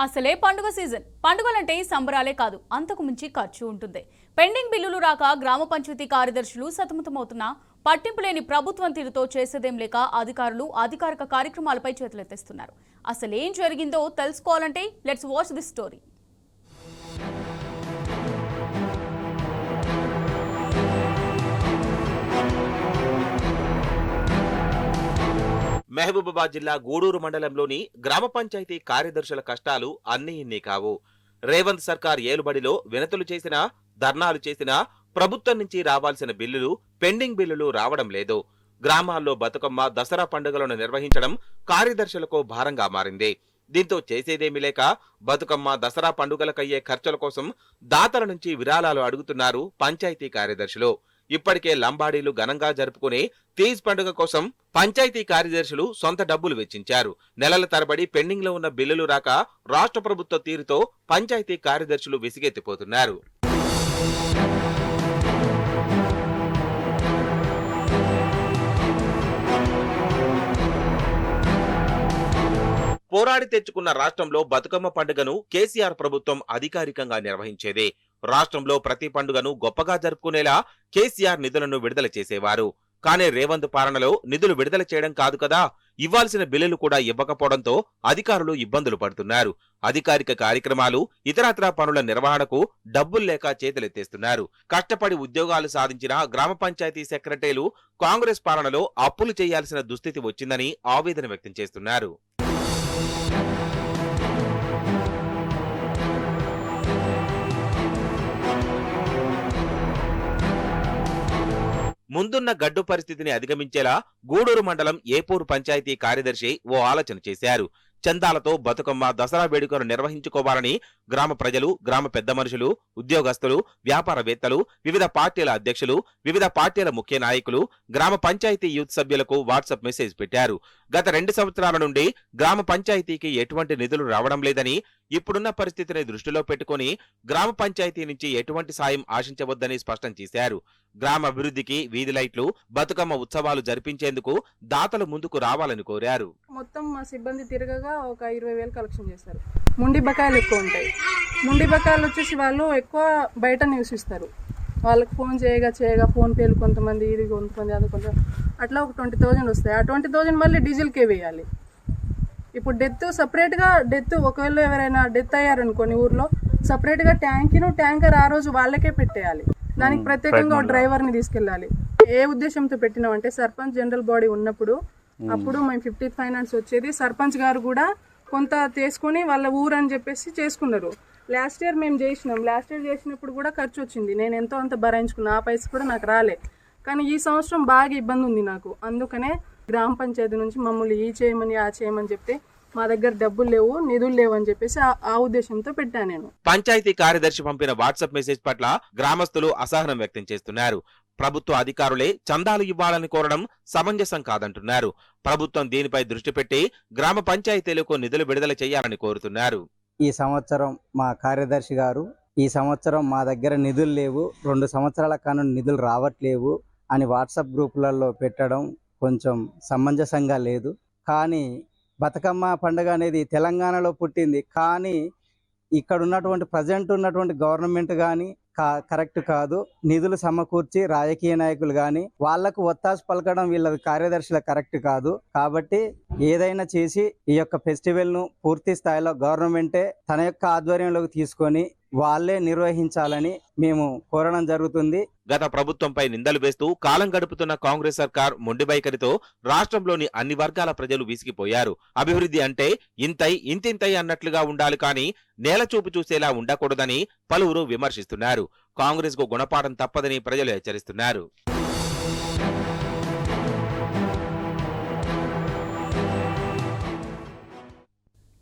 అసలే పండుగ సీజన్. పండుగలంటే సంబరాలే కాదు, అంతకు మించి ఖర్చు ఉంటుంది. పెండింగ్ బిల్లులు రాక గ్రామ పంచాయతీ కార్యదర్శులు సతమతమవుతున్నా పట్టింపు లేని ప్రభుత్వం తీరుతో చేసేదేం లేక అధికారులు అధికారిక కార్యక్రమాలపై చేతులెత్తేస్తున్నారు. అసలేం జరిగిందో తెలుసుకోవాలంటే let's watch this story. Mahabubabad జిల్లా గూడూరు మండలంలోని గ్రామ పంచాయతీ కార్యదర్శుల కష్టాలు అన్నీ ఇన్ని కావు. రేవంత్ సర్కార్ ఏలుబడిలో వినతులు చేసినా, ధర్నాలు చేసినా ప్రభుత్వం నుంచి రావాల్సిన బిల్లులు, పెండింగ్ బిల్లులు రావడం లేదు. గ్రామాల్లో బతుకమ్మ, దసరా పండుగలను నిర్వహించడం కార్యదర్శులకు భారంగా మారింది. దీంతో చేసేదేమీ లేక బతుకమ్మ, దసరా పండుగలకయ్యే ఖర్చుల కోసం దాతల నుంచి విరాళాలు అడుగుతున్నారు పంచాయతీ కార్యదర్శులు. ఇప్పటికే లంబాడీలు ఘనంగా జరుపుకునే తీజ్ పండుగ కోసం పంచాయతీ కార్యదర్శులు సొంత డబ్బులు వెచ్చించారు. నెలల తరబడి పెండింగ్ లో ఉన్న బిల్లులు రాక రాష్ట్ర ప్రభుత్వ తీరుతో పంచాయతీ కార్యదర్శులు విసిగెత్తిపోతున్నారు. పోరాడి తెచ్చుకున్న రాష్ట్రంలో బతుకమ్మ పండుగను కేసీఆర్ ప్రభుత్వం అధికారికంగా నిర్వహించేదే. రాష్ట్రంలో ప్రతి పండుగను గొప్పగా జరుపుకునేలా కేసీఆర్ నిధులను విడుదల చేసేవారు. కానీ రేవంత్ పాలనలో నిధులు విడుదల చేయడం కాదు కదా, ఇవ్వాల్సిన బిల్లులు కూడా ఇవ్వకపోవడంతో అధికారులు ఇబ్బందులు పడుతున్నారు. అధికారిక కార్యక్రమాలు, ఇతరత్రా పనుల నిర్వహణకు డబ్బులు లేక చేతులెత్తేస్తున్నారు. కష్టపడి ఉద్యోగాలు సాధించిన గ్రామ పంచాయతీ సెక్రటరీలు కాంగ్రెస్ పాలనలో అప్పులు చేయాల్సిన దుస్థితి వచ్చిందని ఆవేదన వ్యక్తం చేస్తున్నారు. ముందున్న గడ్డు పరిస్థితిని అధిగమించేలా గూడూరు మండలం ఏపూరు పంచాయతీ కార్యదర్శి ఓ ఆలోచన చేశారు. చందాలతో బతుకమ్మ, దసరా వేడుకను నిర్వహించుకోవాలని గ్రామ ప్రజలు, గ్రామ పెద్ద మనుషులు, ఉద్యోగస్తులు, వ్యాపారవేత్తలు, వివిధ పార్టీల అధ్యక్షులు, వివిధ పార్టీల ముఖ్య నాయకులు గ్రామ పంచాయతీ యూత్ సభ్యులకు వాట్సాప్ మెసేజ్ పెట్టారు. గత 2 సంవత్సరాల నుండి గ్రామ పంచాయతీకి ఎటువంటి నిధులు రావడం లేదని, ఇప్పుడున్న పరిస్థితిని దృష్టిలో పెట్టుకుని గ్రామ పంచాయతీ నుంచి ఎటువంటి సాయం ఆశించవద్దని స్పష్టం చేశారు. గ్రామ అభివృద్ధికి వీధి లైట్లు, బతుకమ్మ ఉత్సవాలు జరిపించేందుకు దాతలు ముందుకు రావాలని కోరారు. మొత్తం మా సిబ్బంది తిరగగా ఒక 20,000 కలెక్షన్ చేశారు. ముండి బకాయిలు ఎక్కువ ఉంటాయి. ముండి బకాయిలు వచ్చేసి వాళ్ళు ఎక్కువ బయట నివసిస్తారు. వాళ్ళకి ఫోన్ చేయగా ఫోన్ పేలు కొంతమంది, ఇది కొంతమంది, అది కొంత అట్లా ఒక 20,000 వస్తాయి. ఆ 20,000 మళ్ళీ డీజిల్కే వేయాలి. ఇప్పుడు సపరేట్గా ఒకవేళ ఎవరైనా డెత్ అయ్యారనుకోని ఊర్లో సపరేట్గా ట్యాంకర్ ఆ రోజు వాళ్ళకే పెట్టేయాలి. దానికి ప్రత్యేకంగా ఒక డ్రైవర్ని తీసుకెళ్ళాలి. ఏ ఉద్దేశంతో పెట్టినామంటే సర్పంచ్ జనరల్ బాడీ ఉన్నప్పుడు అప్పుడు మేము 50th ఫైనాన్స్ వచ్చేది. సర్పంచ్ గారు కూడా కొంత తీసుకొని వాళ్ళ ఊరు అని చెప్పేసి చేసుకున్నారు. లాస్ట్ ఇయర్ మేము చేసినాం. లాస్ట్ ఇయర్ చేసినప్పుడు కూడా ఖర్చు వచ్చింది. నేను ఎంతో అంత భరాయించుకున్నా, ఆ పైసలు కూడా నాకు రాలే. కానీ ఈ సంవత్సరం బాగా ఇబ్బంది ఉంది నాకు. అందుకనే గ్రామ పంచాయతీ నుంచి మమ్మల్ని ఈ చేయమని ఆ చేయమని చెప్తే మా దగ్గర డబ్బులు లేవు, నిధులు లేవు అని చెప్పేసి ఆ ఉద్దేశంతో పెట్టాను నేను. పంచాయతీ కార్యదర్శి పంపిన వాట్సాప్ మెసేజ్ పట్ల గ్రామస్తులు అసహనం వ్యక్తం చేస్తున్నారు. ప్రభుత్వ అధికారులే చందాలు ఇవ్వాలని కోరడం సమంజసం కాదంటున్నారు. ప్రభుత్వం దీనిపై దృష్టి పెట్టి గ్రామ పంచాయతీలకు నిధులు విడుదల చేయాలని కోరుతున్నారు. ఈ సంవత్సరం మా కార్యదర్శి గారు ఈ సంవత్సరం మా దగ్గర నిధులు లేవు, 2 సంవత్సరాల కాను నిధులు రావట్లేవు అని వాట్సాప్ గ్రూపులలో పెట్టడం కొంచెం సమంజసంగా లేదు. కానీ బతుకమ్మ పండుగ అనేది తెలంగాణలో పుట్టింది. కానీ ఇక్కడ ఉన్నటువంటి ప్రజెంట్ ఉన్నటువంటి గవర్నమెంట్ కానీ కరెక్ట్ కాదు. నిధులు సమకూర్చి రాజకీయ నాయకులు కానీ వాళ్లకు ఒత్తాసు పలకడం వీళ్ళ కార్యదర్శుల కరెక్ట్ కాదు. కాబట్టి ఏదైనా చేసి ఈ యొక్క ఫెస్టివల్ ను పూర్తి స్థాయిలో గవర్నమెంటే తన యొక్క ఆధ్వర్యంలోకి తీసుకొని వాళ్లే నిర్వహించాలని మేము కోరడం జరుగుతుంది. గత ప్రభుత్వంపై నిందలు వేస్తూ కాలం గడుపుతున్న కాంగ్రెస్ సర్కార్ మొండి వైఖరితో రాష్ట్రంలోని అన్ని వర్గాల ప్రజలు విసిగిపోయారు. అభివృద్ధి అంటే ఇంతింతై అన్నట్లుగా ఉండాలి, కానీ నేలచూపు చూసేలా ఉండకూడదని పలువురు విమర్శిస్తున్నారు. కాంగ్రెస్ కు గుణపాఠం తప్పదని ప్రజలు హెచ్చరిస్తున్నారు.